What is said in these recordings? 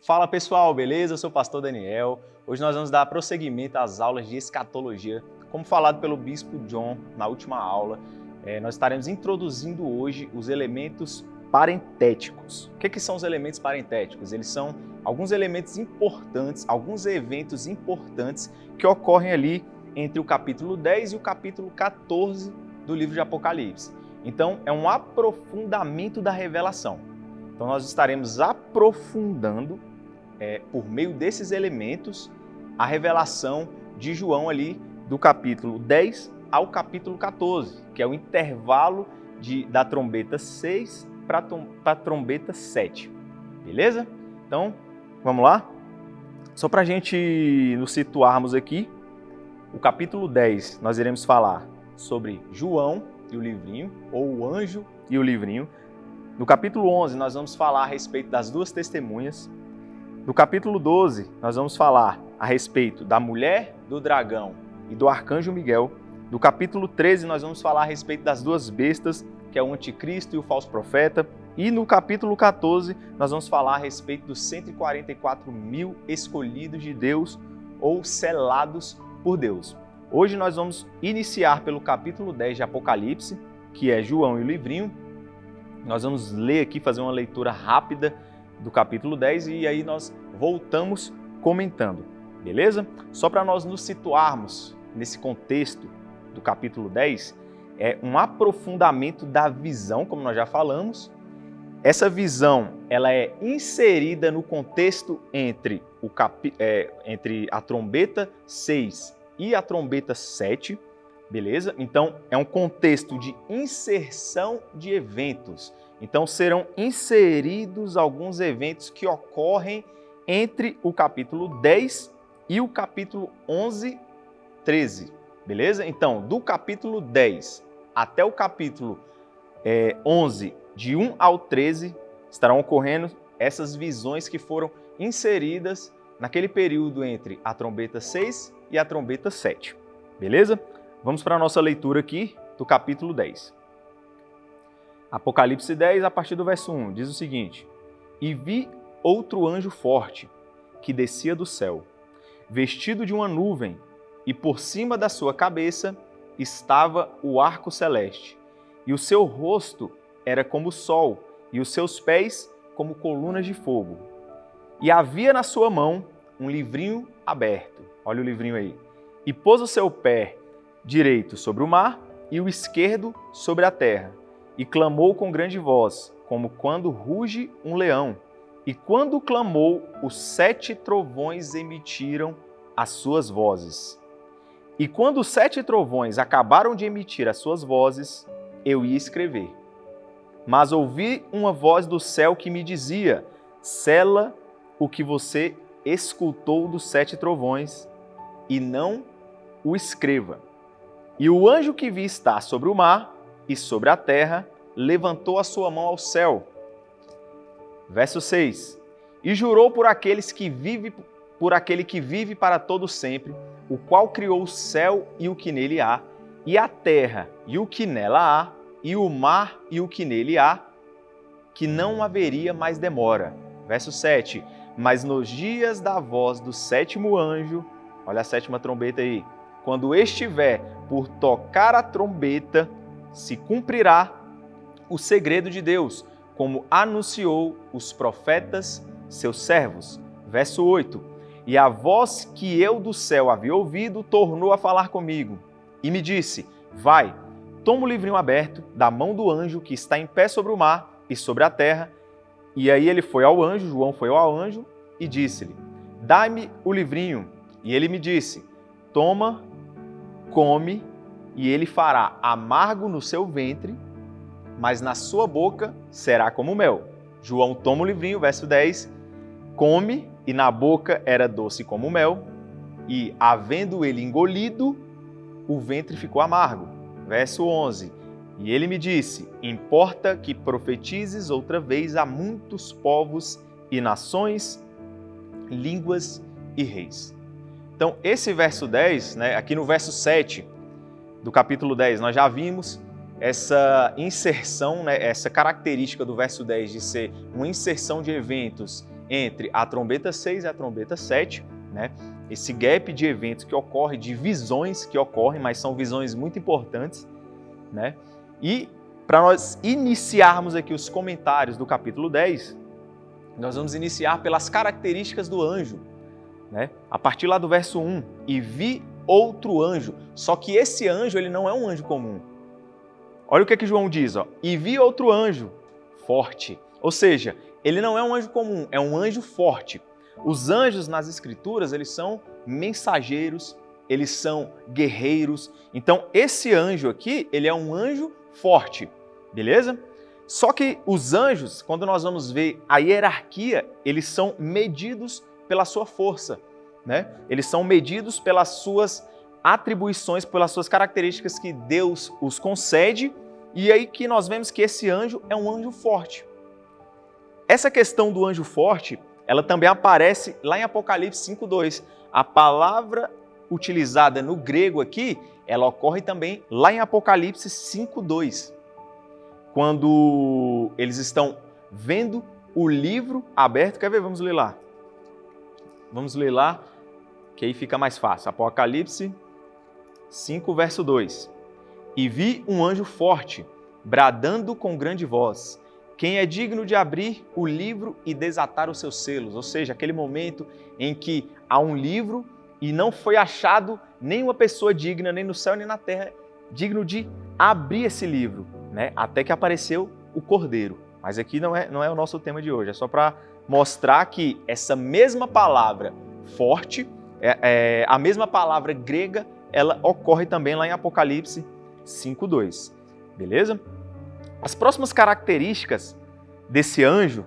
Fala pessoal, beleza? Eu sou o pastor Daniel. Hoje nós vamos dar prosseguimento às aulas de escatologia. Como falado pelo Bispo John na última aula, nós estaremos introduzindo hoje os elementos parentéticos. O que são os elementos parentéticos? Eles são alguns elementos importantes, alguns eventos importantes que ocorrem ali entre o capítulo 10 e o capítulo 14 do livro de Apocalipse. Então, é um aprofundamento da revelação. Então, nós estaremos aprofundando, por meio desses elementos, a revelação de João ali do capítulo 10 ao capítulo 14, que é o intervalo da trombeta 6 para a trombeta 7. Beleza? Então, vamos lá? Só para a gente nos situarmos aqui, o capítulo 10 nós iremos falar sobre João e o livrinho, ou o anjo e o livrinho. No capítulo 11 nós vamos falar a respeito das duas testemunhas. No capítulo 12 nós vamos falar a respeito da mulher, do dragão e do arcanjo Miguel. No capítulo 13 nós vamos falar a respeito das duas bestas, que é o anticristo e o falso profeta. E no capítulo 14 nós vamos falar a respeito dos 144 mil escolhidos de Deus ou selados por Deus. Hoje nós vamos iniciar pelo capítulo 10 de Apocalipse, que é João e o livrinho. Nós vamos ler aqui, fazer uma leitura rápida do capítulo 10 e aí nós voltamos comentando, beleza? Só para nós nos situarmos nesse contexto do capítulo 10, é um aprofundamento da visão, como nós já falamos. Essa visão ela é inserida no contexto entre a trombeta 6 e a trombeta 7, beleza? Então, é um contexto de inserção de eventos. Então, serão inseridos alguns eventos que ocorrem entre o capítulo 10 e o capítulo 11, 13, beleza? Então, do capítulo 10 até o capítulo 11, de 1 ao 13, estarão ocorrendo essas visões que foram inseridas naquele período entre a trombeta 6 e a trombeta 7, beleza? Vamos para a nossa leitura aqui do capítulo 10. Apocalipse 10, a partir do verso 1, diz o seguinte: E vi outro anjo forte, que descia do céu, vestido de uma nuvem, e por cima da sua cabeça estava o arco celeste, e o seu rosto era como o sol, e os seus pés como colunas de fogo. E havia na sua mão um livrinho aberto, olha o livrinho aí, e pôs o seu pé direito sobre o mar e o esquerdo sobre a terra, e clamou com grande voz, como quando ruge um leão. E quando clamou, os 7 trovões emitiram as suas vozes. E quando os 7 trovões acabaram de emitir as suas vozes, eu ia escrever. Mas ouvi uma voz do céu que me dizia: sela o que você escutou dos 7 trovões, e não o escreva. E o anjo que vi estar sobre o mar e sobre a terra levantou a sua mão ao céu. Verso 6. E jurou por aquele que vive para todo sempre, o qual criou o céu e o que nele há, e a terra e o que nela há, e o mar e o que nele há, que não haveria mais demora. Verso 7. Mas nos dias da voz do 7º anjo, olha a 7ª trombeta aí, quando estiver por tocar a trombeta, se cumprirá o segredo de Deus, como anunciou os profetas, seus servos. Verso 8. E a voz que eu do céu havia ouvido tornou a falar comigo, e me disse: vai, toma o livrinho aberto da mão do anjo que está em pé sobre o mar e sobre a terra. E aí ele foi ao anjo, João foi ao anjo, e disse-lhe: dá-me o livrinho. E ele me disse: toma, come, e ele fará amargo no seu ventre, mas na sua boca será como mel. João toma o livrinho, verso 10, come, e na boca era doce como mel, e, havendo ele engolido, o ventre ficou amargo. Verso 11, e ele me disse: importa que profetizes outra vez a muitos povos e nações, línguas e reis. Então, esse verso 10, aqui no verso 7 do capítulo 10, nós já vimos essa inserção, essa característica do verso 10 de ser uma inserção de eventos entre a trombeta 6 e a trombeta 7, né? Esse gap de eventos que ocorre, de visões que ocorrem, mas são visões muito importantes, né? E para nós iniciarmos aqui os comentários do capítulo 10, nós vamos iniciar pelas características do anjo, né? A partir lá do verso 1, e vi outro anjo, só que esse anjo ele não é um anjo comum. Olha o que João diz, ó, e vi outro anjo forte, ou seja, ele não é um anjo comum, é um anjo forte. Os anjos nas escrituras, eles são mensageiros, eles são guerreiros. Então, esse anjo aqui, ele é um anjo forte, beleza? Só que os anjos, quando nós vamos ver a hierarquia, eles são medidos pela sua força, né? Eles são medidos pelas suas atribuições, pelas suas características que Deus os concede, e aí que nós vemos que esse anjo é um anjo forte. Essa questão do anjo forte, ela também aparece lá em Apocalipse 5:2. A palavra utilizada no grego aqui, ela ocorre também lá em Apocalipse 5:2. Quando eles estão vendo o livro aberto, quer ver? Vamos ler lá. Vamos ler lá, que aí fica mais fácil. Apocalipse 5, verso 2. E vi um anjo forte, bradando com grande voz: quem é digno de abrir o livro e desatar os seus selos? Ou seja, aquele momento em que há um livro e não foi achado nenhuma pessoa digna, nem no céu nem na terra, digno de abrir esse livro, né? Até que apareceu o Cordeiro. Mas aqui não é o nosso tema de hoje, é só para mostrar que essa mesma palavra forte, a mesma palavra grega, ela ocorre também lá em Apocalipse 5:2, beleza? As próximas características desse anjo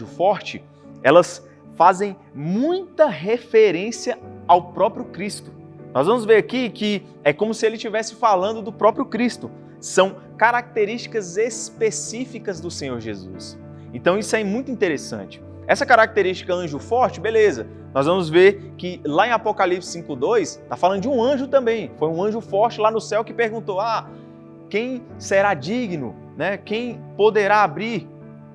forte, elas fazem muita referência ao próprio Cristo. Nós vamos ver aqui que é como se ele estivesse falando do próprio Cristo. São características específicas do Senhor Jesus. Então isso é muito interessante. Essa característica anjo forte, beleza. Nós vamos ver que lá em Apocalipse 5:2, está falando de um anjo também. Foi um anjo forte lá no céu que perguntou, quem será digno, né? Quem poderá abrir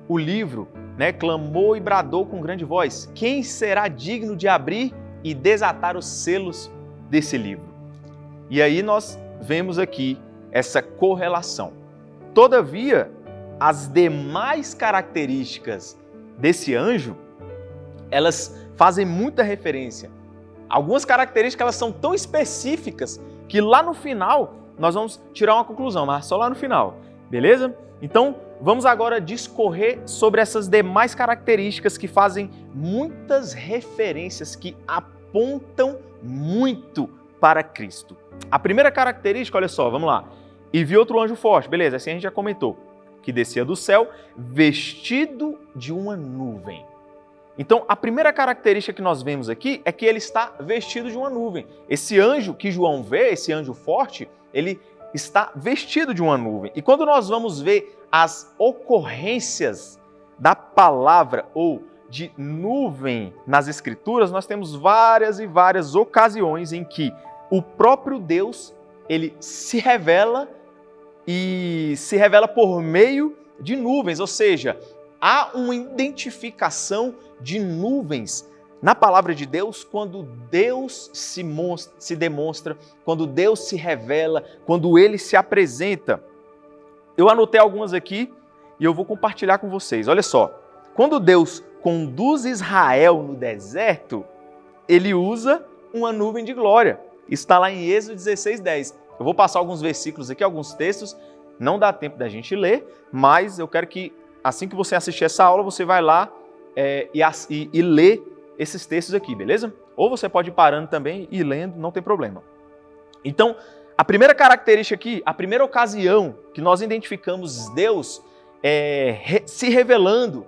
o livro, né? Clamou e bradou com grande voz: quem será digno de abrir e desatar os selos desse livro? E aí nós vemos aqui essa correlação. Todavia, as demais características desse anjo, elas fazem muita referência. Algumas características elas são tão específicas que lá no final nós vamos tirar uma conclusão, mas só lá no final, beleza? Então, vamos agora discorrer sobre essas demais características que fazem muitas referências, que apontam muito para Cristo. A primeira característica, olha só, vamos lá. E vi outro anjo forte, beleza, assim a gente já comentou, que descia do céu, vestido de uma nuvem. Então, a primeira característica que nós vemos aqui é que ele está vestido de uma nuvem. Esse anjo que João vê, esse anjo forte, ele está vestido de uma nuvem. E quando nós vamos ver as ocorrências da palavra ou de nuvem nas Escrituras, nós temos várias e várias ocasiões em que o próprio Deus, ele se revela e se revela por meio de nuvens, ou seja, há uma identificação de nuvens na palavra de Deus quando Deus se demonstra, quando Deus se revela, quando Ele se apresenta. Eu anotei algumas aqui e eu vou compartilhar com vocês. Olha só, quando Deus conduz Israel no deserto, Ele usa uma nuvem de glória. Isso está lá em Êxodo 16:10. Eu vou passar alguns versículos aqui, alguns textos, não dá tempo da gente ler, mas eu quero que assim que você assistir essa aula, você vai lá e lê esses textos aqui, beleza? Ou você pode ir parando também e ir lendo, não tem problema. Então, a primeira característica aqui, a primeira ocasião que nós identificamos Deus se revelando,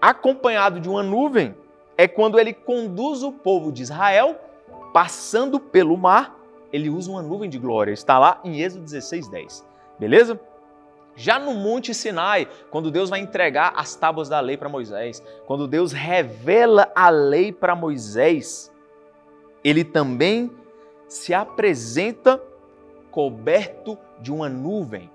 acompanhado de uma nuvem, é quando ele conduz o povo de Israel, passando pelo mar, ele usa uma nuvem de glória. Está lá em Êxodo 16:10, beleza? Já no Monte Sinai, quando Deus vai entregar as tábuas da lei para Moisés, quando Deus revela a lei para Moisés, ele também se apresenta coberto de uma nuvem.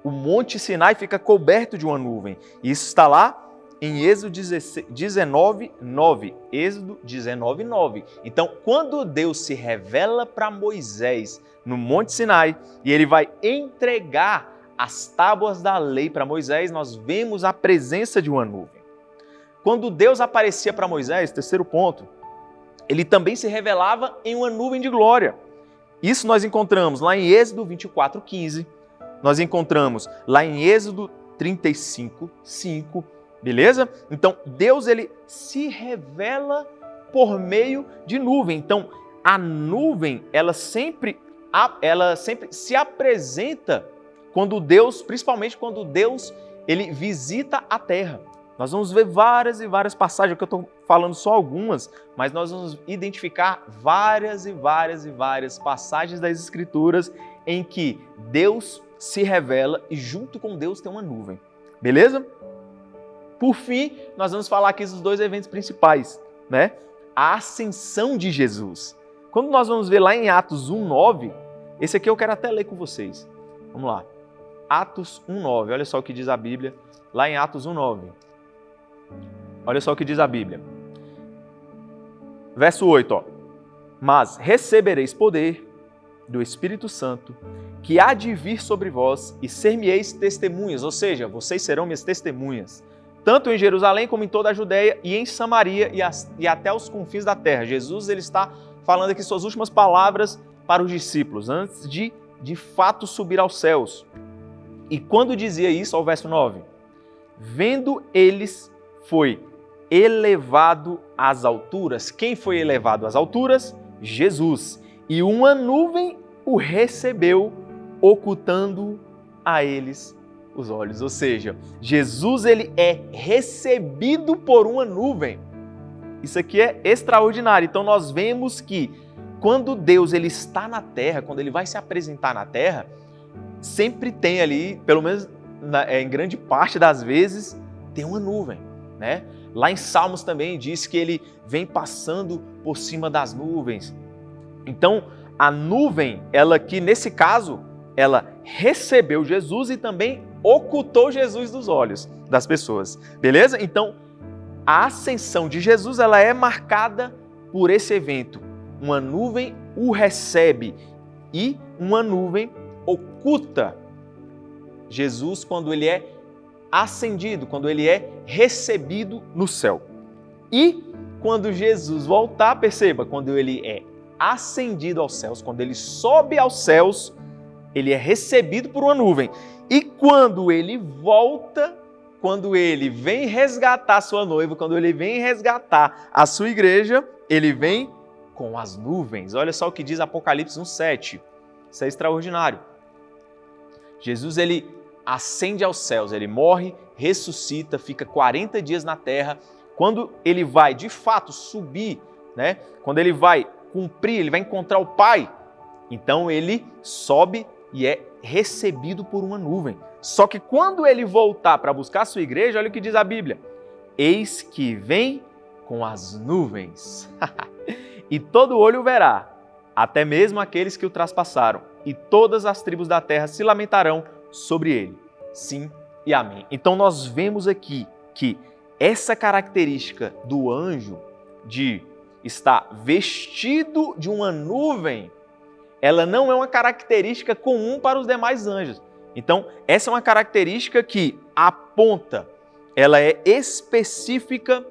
O Monte Sinai fica coberto de uma nuvem. Isso está lá em Êxodo 19:9. Êxodo 19:9. Então, quando Deus se revela para Moisés no Monte Sinai e ele vai entregar as tábuas da lei para Moisés, nós vemos a presença de uma nuvem. Quando Deus aparecia para Moisés, terceiro ponto, ele também se revelava em uma nuvem de glória. Isso nós encontramos lá em Êxodo 24:15, nós encontramos lá em Êxodo 35:5, beleza? Então, Deus ele se revela por meio de nuvem. Então, a nuvem, ela sempre se apresenta quando Deus, principalmente quando Deus ele visita a terra. Nós vamos ver várias e várias passagens, que eu estou falando só algumas, mas nós vamos identificar várias e várias passagens das Escrituras em que Deus se revela e junto com Deus tem uma nuvem. Beleza? Por fim, nós vamos falar aqui dos dois eventos principais, né? A ascensão de Jesus. Quando nós vamos ver lá em Atos 1:9, esse aqui eu quero até ler com vocês. Vamos lá. Atos 1:9, olha só o que diz a Bíblia, lá em Atos 1:9. Olha só o que diz a Bíblia. Verso 8, ó. Mas recebereis poder do Espírito Santo, que há de vir sobre vós, e ser-me-eis testemunhas, ou seja, vocês serão minhas testemunhas, tanto em Jerusalém como em toda a Judéia e em Samaria e até os confins da terra. Jesus ele está falando aqui suas últimas palavras para os discípulos, antes de fato subir aos céus. E quando dizia isso, ao verso 9, vendo eles, foi elevado às alturas. Quem foi elevado às alturas? Jesus. E uma nuvem o recebeu, ocultando a eles os olhos. Ou seja, Jesus ele é recebido por uma nuvem. Isso aqui é extraordinário. Então nós vemos que quando Deus ele está na terra, quando ele vai se apresentar na terra, sempre tem ali, pelo menos em grande parte das vezes, tem uma nuvem, né? Lá em Salmos também diz que ele vem passando por cima das nuvens. Então, a nuvem, ela que nesse caso, ela recebeu Jesus e também ocultou Jesus dos olhos das pessoas, beleza? Então, a ascensão de Jesus, ela é marcada por esse evento. Uma nuvem o recebe e uma nuvem oculta Jesus quando ele é ascendido, quando ele é recebido no céu. E quando Jesus voltar, perceba, quando ele é ascendido aos céus, quando ele sobe aos céus, ele é recebido por uma nuvem. E quando ele volta, quando ele vem resgatar a sua noiva, quando ele vem resgatar a sua igreja, ele vem com as nuvens. Olha só o que diz Apocalipse 1:7. Isso é extraordinário. Jesus, ele ascende aos céus, ele morre, ressuscita, fica 40 dias na terra. Quando ele vai, de fato, subir, né? Quando ele vai cumprir, ele vai encontrar o Pai, então ele sobe e é recebido por uma nuvem. Só que quando ele voltar para buscar a sua igreja, olha o que diz a Bíblia. Eis que vem com as nuvens. E todo olho o verá, até mesmo aqueles que o traspassaram, e todas as tribos da terra se lamentarão sobre ele. Sim e amém. Então nós vemos aqui que essa característica do anjo de estar vestido de uma nuvem, ela não é uma característica comum para os demais anjos. Então, essa é uma característica que aponta, ela é específica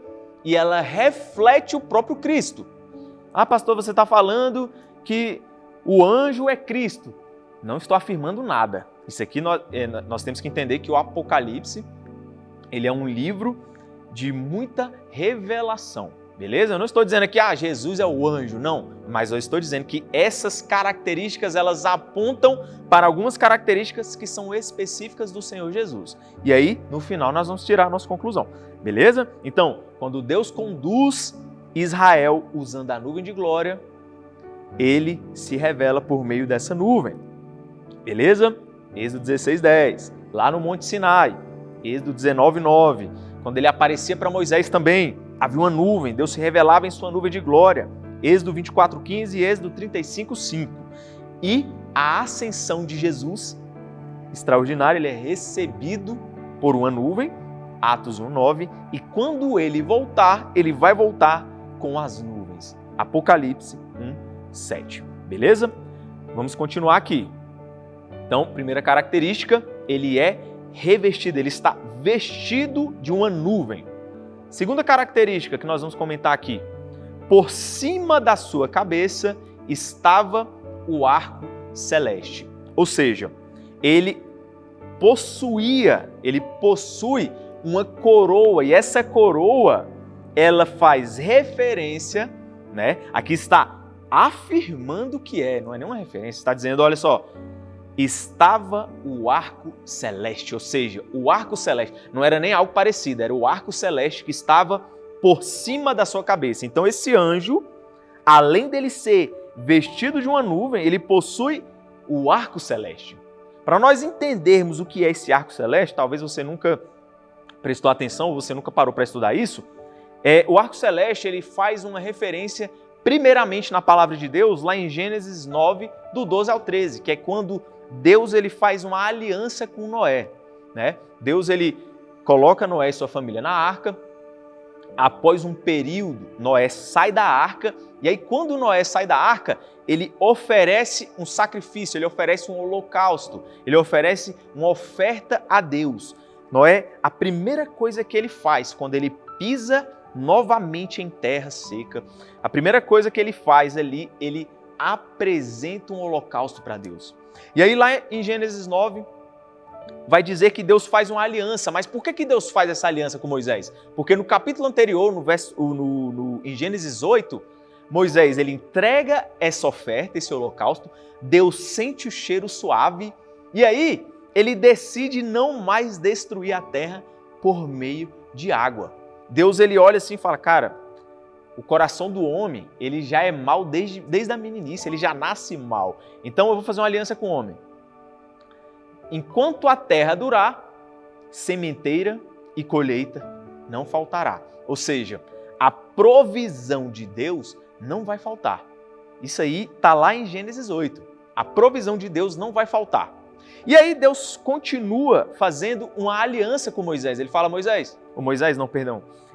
e ela reflete o próprio Cristo. Ah, pastor, você está falando que o anjo é Cristo. Não estou afirmando nada. Isso aqui nós temos que entender que o Apocalipse, ele é um livro de muita revelação, beleza? Eu não estou dizendo aqui, Jesus é o anjo, não. Mas eu estou dizendo que essas características, elas apontam para algumas características que são específicas do Senhor Jesus. E aí, no final, nós vamos tirar a nossa conclusão, beleza? Então, quando Deus conduz Israel usando a nuvem de glória, ele se revela por meio dessa nuvem, beleza? Êxodo 16:10, lá no Monte Sinai, Êxodo 19:9, quando ele aparecia para Moisés também, havia uma nuvem, Deus se revelava em sua nuvem de glória, Êxodo 24:15 e Êxodo 35:5. E a ascensão de Jesus, extraordinária, ele é recebido por uma nuvem Atos 1:9, e quando ele voltar, ele vai voltar com as nuvens. Apocalipse 1:7. Beleza? Vamos continuar aqui. Então, primeira característica, ele é revestido, ele está vestido de uma nuvem. Segunda característica que nós vamos comentar aqui, por cima da sua cabeça estava o arco celeste. Ou seja, ele possui uma coroa, e essa coroa, ela faz referência, né? Aqui está afirmando que não é nenhuma referência, está dizendo, olha só, estava o arco celeste, ou seja, o arco celeste não era nem algo parecido, era o arco celeste que estava por cima da sua cabeça. Então esse anjo, além dele ser vestido de uma nuvem, ele possui o arco celeste. Para nós entendermos o que é esse arco celeste, talvez você nunca prestou atenção, você nunca parou para estudar isso, o arco celeste ele faz uma referência primeiramente na palavra de Deus, lá em Gênesis 9, do 12 ao 13, que é quando Deus ele faz uma aliança com Noé, né? Deus ele coloca Noé e sua família na arca. Após um período, Noé sai da arca, e aí quando Noé sai da arca, ele oferece um sacrifício, ele oferece um holocausto, ele oferece uma oferta a Deus. Noé, a primeira coisa que ele faz quando ele pisa novamente em terra seca, a primeira coisa que ele faz ali, ele apresenta um holocausto para Deus. E aí lá em Gênesis 9, vai dizer que Deus faz uma aliança. Mas por que Deus faz essa aliança com Moisés? Porque no capítulo anterior, em Gênesis 8, Moisés ele entrega essa oferta, esse holocausto, Deus sente o cheiro suave e aí ele decide não mais destruir a terra por meio de água. Deus ele olha assim e fala, cara, o coração do homem ele já é mau desde a meninice, ele já nasce mau. Então eu vou fazer uma aliança com o homem. Enquanto a terra durar, sementeira e colheita não faltará. Ou seja, a provisão de Deus não vai faltar. Isso aí está lá em Gênesis 8. A provisão de Deus não vai faltar. E aí Deus continua fazendo uma aliança com Moisés. Ele fala,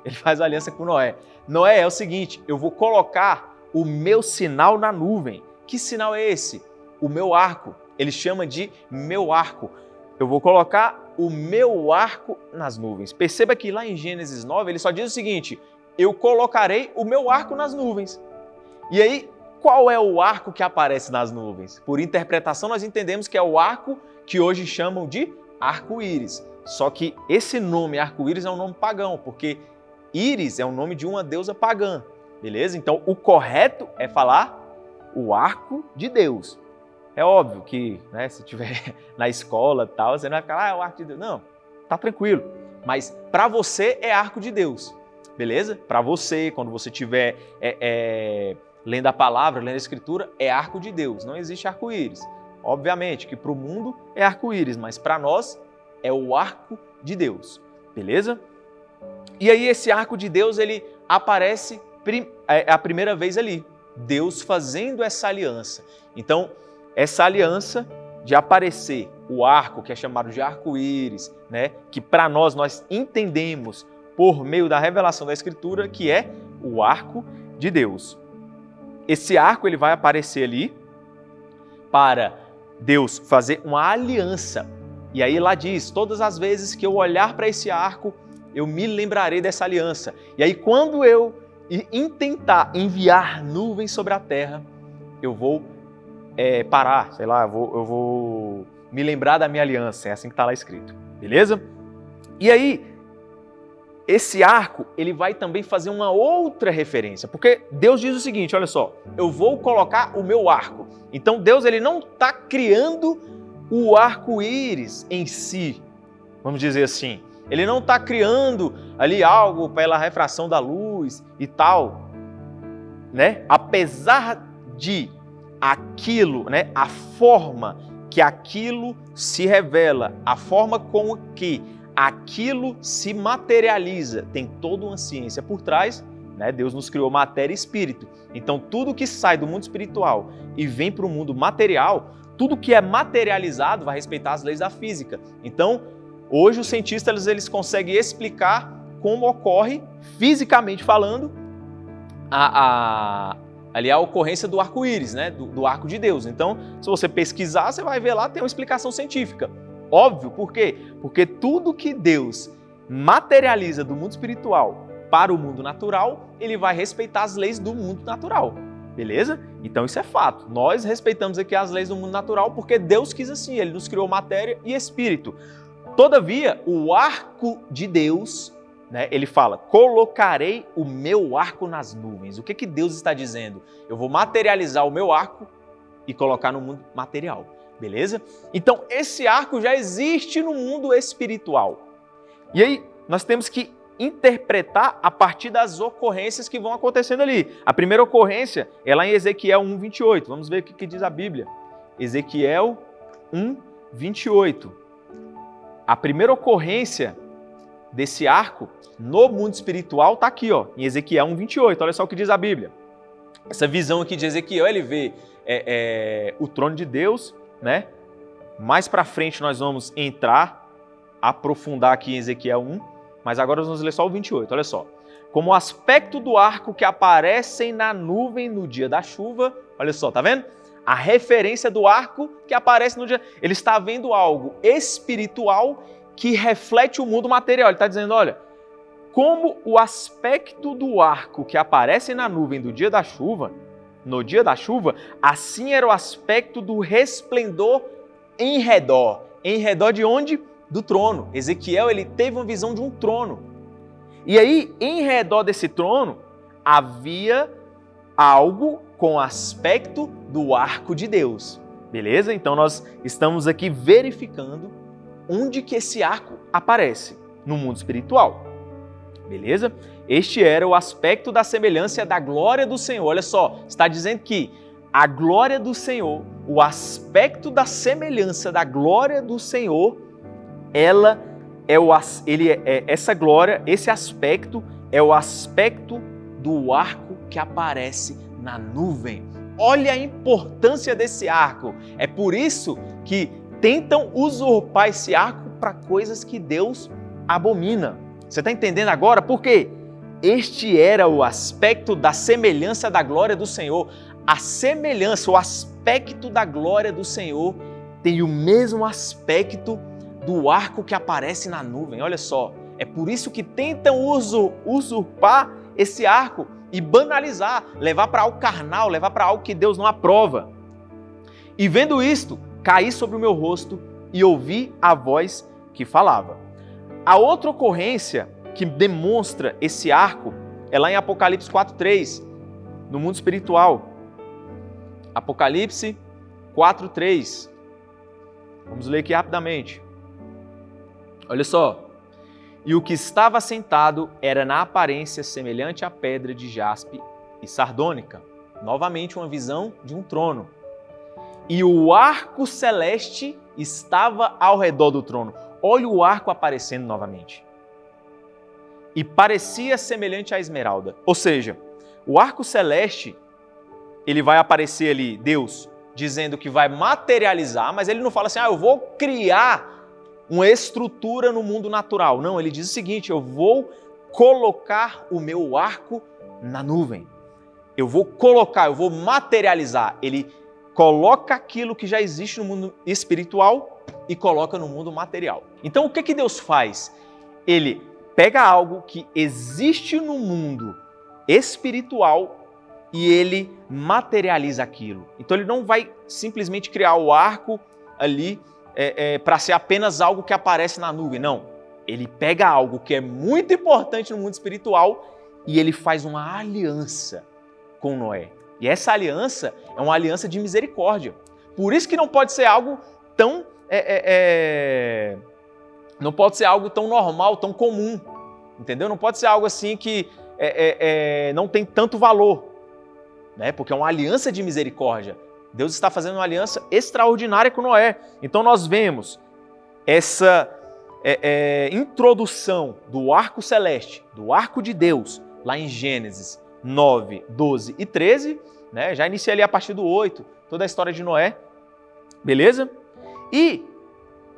ele faz a aliança com Noé. Noé, é o seguinte, eu vou colocar o meu sinal na nuvem. Que sinal é esse? O meu arco. Ele chama de meu arco. Eu vou colocar o meu arco nas nuvens. Perceba que lá em Gênesis 9, ele só diz o seguinte, eu colocarei o meu arco nas nuvens. E aí, qual é o arco que aparece nas nuvens? Por interpretação, nós entendemos que é o arco que hoje chamam de arco-íris. Só que esse nome arco-íris é um nome pagão, porque íris é o nome de uma deusa pagã, beleza? Então, o correto é falar o arco de Deus. É óbvio que, né, se estiver na escola e tal, você não vai ficar, é o arco de Deus. Não, tá tranquilo. Mas para você é arco de Deus, beleza? Para você, quando você estiver lendo a palavra, lendo a escritura, é arco de Deus. Não existe arco-íris. Obviamente que para o mundo é arco-íris, mas para nós é o arco de Deus, beleza? E aí esse arco de Deus, ele aparece a primeira vez ali. Deus fazendo essa aliança. Então, essa aliança de aparecer o arco, que é chamado de arco-íris, né? Que para nós entendemos por meio da revelação da Escritura, que é o arco de Deus. Esse arco ele vai aparecer ali para Deus fazer uma aliança. E aí lá diz, todas as vezes que eu olhar para esse arco, eu me lembrarei dessa aliança. E aí quando eu intentar enviar nuvens sobre a terra, eu vou parar, sei lá, eu vou me lembrar da minha aliança, é assim que está lá escrito, beleza? E aí, esse arco, ele vai também fazer uma outra referência, porque Deus diz o seguinte, olha só, eu vou colocar o meu arco. Então Deus, ele não está criando o arco-íris em si, vamos dizer assim. Ele não está criando ali algo pela refração da luz e tal, né? Apesar de aquilo, né, a forma que aquilo se revela, a forma com que aquilo se materializa, tem toda uma ciência por trás, né? Deus nos criou matéria e espírito. Então, tudo que sai do mundo espiritual e vem para o mundo material, tudo que é materializado vai respeitar as leis da física. Então, Hoje os cientistas eles conseguem explicar como ocorre, fisicamente falando, ali a ocorrência do arco-íris, né? do arco de Deus. Então, se você pesquisar, você vai ver lá, tem uma explicação científica. Óbvio, por quê? Porque tudo que Deus materializa do mundo espiritual para o mundo natural, ele vai respeitar as leis do mundo natural. Beleza? Então isso é fato. Nós respeitamos aqui as leis do mundo natural porque Deus quis assim, Ele nos criou matéria e espírito. Todavia, o arco de Deus, né, ele fala, colocarei o meu arco nas nuvens. O que Deus está dizendo? Eu vou materializar o meu arco e colocar no mundo material. Beleza? Então esse arco já existe no mundo espiritual. E aí nós temos que interpretar a partir das ocorrências que vão acontecendo ali. A primeira ocorrência é lá em Ezequiel 1:28. Vamos ver o que diz a Bíblia. Ezequiel 1:28. A primeira ocorrência desse arco no mundo espiritual está aqui, ó, em Ezequiel 1:28. Olha só o que diz a Bíblia. Essa visão aqui de Ezequiel, ele vê o trono de Deus, né? Mais para frente nós vamos aprofundar aqui em Ezequiel 1. Mas agora nós vamos ler só o 28, olha só. Como o aspecto do arco que aparecem na nuvem no dia da chuva, olha só, tá vendo? A referência do arco que aparece no dia... Ele está vendo algo espiritual que reflete o mundo material. Ele está dizendo, olha, como o aspecto do arco que aparece na nuvem do dia da chuva, no dia da chuva, assim era o aspecto do resplendor em redor. Em redor de onde? Do trono. Ezequiel, ele teve uma visão de um trono. E aí, em redor desse trono, havia algo com aspecto do arco de Deus. Beleza? Então nós estamos aqui verificando onde que esse arco aparece no mundo espiritual. Beleza? Este era o aspecto da semelhança da glória do Senhor. Olha só, está dizendo que a glória do Senhor, o aspecto da semelhança da glória do Senhor, essa glória, esse aspecto é o aspecto do arco que aparece na nuvem. Olha a importância desse arco. É por isso que tentam usurpar esse arco para coisas que Deus abomina. Você está entendendo agora? Por quê? Este era o aspecto da semelhança da glória do Senhor. A semelhança, o aspecto da glória do Senhor tem o mesmo aspecto do arco que aparece na nuvem. Olha só, é por isso que tentam usurpar esse arco e banalizar, levar para algo carnal, levar para algo que Deus não aprova. E vendo isto, caí sobre o meu rosto e ouvi a voz que falava. A outra ocorrência que demonstra esse arco é lá em Apocalipse 4:3, no mundo espiritual. Apocalipse 4:3. Vamos ler aqui rapidamente. Olha só, e o que estava sentado era na aparência semelhante à pedra de jaspe e sardônica. Novamente uma visão de um trono. E o arco celeste estava ao redor do trono. Olha o arco aparecendo novamente. E parecia semelhante à esmeralda. Ou seja, o arco celeste, ele vai aparecer ali, Deus, dizendo que vai materializar, mas ele não fala assim, eu vou criar uma estrutura no mundo natural. Não, ele diz o seguinte, eu vou colocar o meu arco na nuvem. Eu vou materializar. Ele coloca aquilo que já existe no mundo espiritual e coloca no mundo material. Então o que Deus faz? Ele pega algo que existe no mundo espiritual e ele materializa aquilo. Então ele não vai simplesmente criar o arco ali para ser apenas algo que aparece na nuvem, não. Ele pega algo que é muito importante no mundo espiritual e ele faz uma aliança com Noé. E essa aliança é uma aliança de misericórdia. Por isso que não pode ser algo tão não pode ser algo tão normal, tão comum, entendeu? Não pode ser algo assim que não tem tanto valor, né? Porque é uma aliança de misericórdia. Deus está fazendo uma aliança extraordinária com Noé. Então nós vemos essa introdução do arco celeste, do arco de Deus, lá em Gênesis 9, 12 e 13, né? Já iniciei ali a partir do 8, toda a história de Noé, beleza? E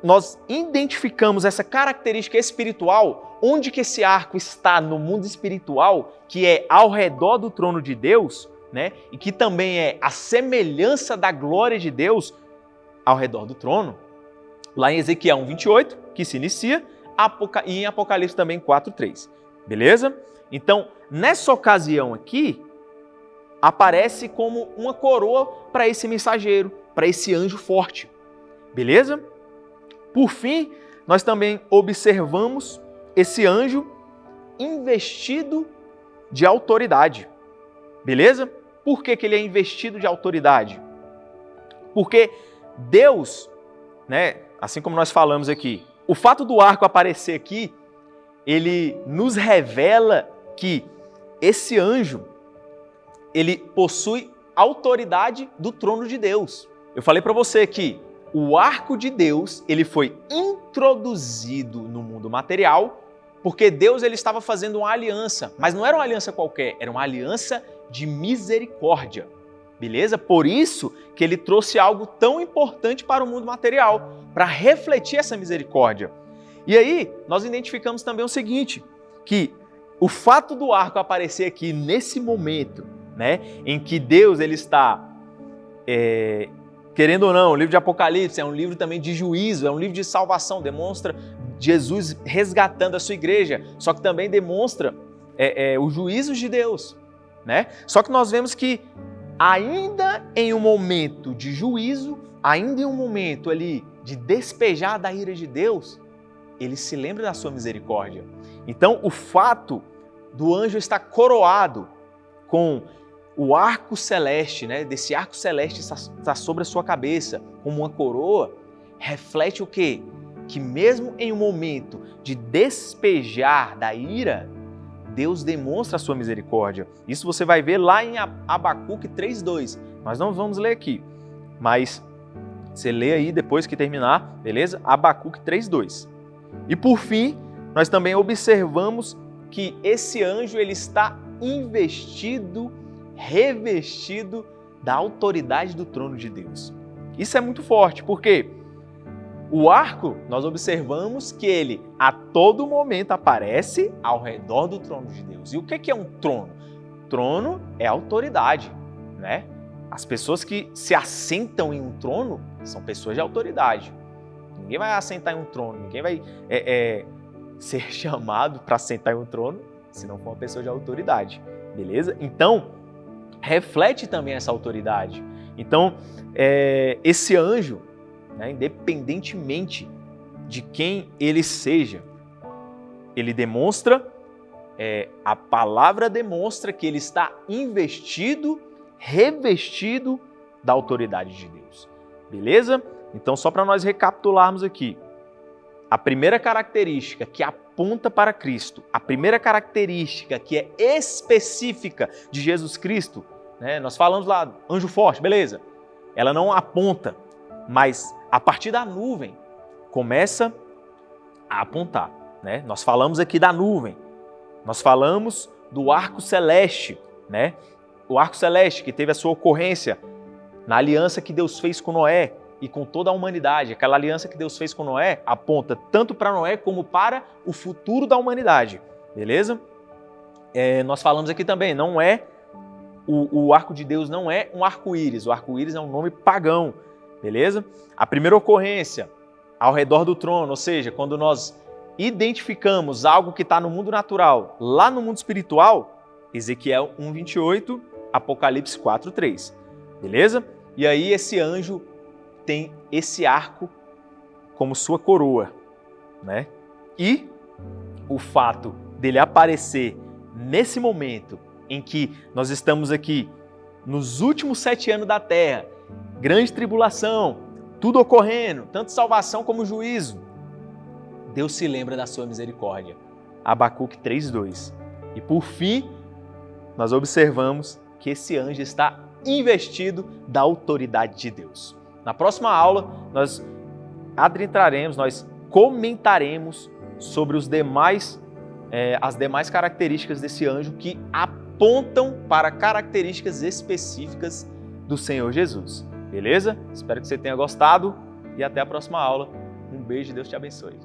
nós identificamos essa característica espiritual, onde que esse arco está no mundo espiritual, que é ao redor do trono de Deus, né? E que também é a semelhança da glória de Deus ao redor do trono, lá em Ezequiel 1:28, que se inicia, e em Apocalipse também 4:3. Beleza? Então, nessa ocasião aqui, aparece como uma coroa para esse mensageiro, para esse anjo forte. Beleza? Por fim, nós também observamos esse anjo investido de autoridade. Beleza? Por que ele é investido de autoridade? Porque Deus, né, assim como nós falamos aqui, o fato do arco aparecer aqui, ele nos revela que esse anjo, ele possui autoridade do trono de Deus. Eu falei para você que o arco de Deus, ele foi introduzido no mundo material, porque Deus ele estava fazendo uma aliança, mas não era uma aliança qualquer, era uma aliança de misericórdia. Beleza? Por isso que ele trouxe algo tão importante para o mundo material, para refletir essa misericórdia. E aí, nós identificamos também o seguinte, que o fato do arco aparecer aqui nesse momento, né, em que Deus ele está, querendo ou não, o livro de Apocalipse é um livro também de juízo, é um livro de salvação, demonstra Jesus resgatando a sua igreja, só que também demonstra os juízos de Deus, né? Só que nós vemos que ainda em um momento de juízo, ainda em um momento ali de despejar da ira de Deus, ele se lembra da sua misericórdia. Então, o fato do anjo estar coroado com o arco celeste, né, desse arco celeste está sobre a sua cabeça, como uma coroa, reflete o quê? Que mesmo em um momento de despejar da ira, Deus demonstra a sua misericórdia. Isso você vai ver lá em Abacuque 3:2. Nós não vamos ler aqui, mas você lê aí depois que terminar, beleza? Abacuque 3:2. E por fim, nós também observamos que esse anjo ele está investido, revestido da autoridade do trono de Deus. Isso é muito forte, porque o arco, nós observamos que ele a todo momento aparece ao redor do trono de Deus. E o que é um trono? Trono é autoridade, né? As pessoas que se assentam em um trono são pessoas de autoridade. Ninguém vai assentar em um trono, ninguém vai ser chamado para sentar em um trono se não for uma pessoa de autoridade, beleza? Então, reflete também essa autoridade. Então, esse anjo, né, independentemente de quem ele seja, ele demonstra, a palavra demonstra que ele está investido, revestido da autoridade de Deus. Beleza? Então, só para nós recapitularmos aqui, a primeira característica que aponta para Cristo, a primeira característica que é específica de Jesus Cristo, né, nós falamos lá, anjo forte, beleza? Ela não aponta, mas a partir da nuvem começa a apontar, né? Nós falamos aqui da nuvem, nós falamos do arco celeste, né? O arco celeste que teve a sua ocorrência na aliança que Deus fez com Noé e com toda a humanidade. Aquela aliança que Deus fez com Noé aponta tanto para Noé como para o futuro da humanidade, beleza? Nós falamos aqui também, não é o arco de Deus não é um arco-íris, o arco-íris é um nome pagão, beleza? A primeira ocorrência ao redor do trono, ou seja, quando nós identificamos algo que está no mundo natural, lá no mundo espiritual, Ezequiel 1:28, Apocalipse 4:3, beleza? E aí esse anjo tem esse arco como sua coroa, né? E o fato dele aparecer nesse momento em que nós estamos aqui nos últimos 7 anos da Terra, grande tribulação, tudo ocorrendo, tanto salvação como juízo, Deus se lembra da sua misericórdia. Abacuque 3:2. E por fim, nós observamos que esse anjo está investido da autoridade de Deus. Na próxima aula, nós adentraremos, nós comentaremos sobre as demais características desse anjo que apontam para características específicas do Senhor Jesus. Beleza? Espero que você tenha gostado e até a próxima aula. Um beijo e Deus te abençoe.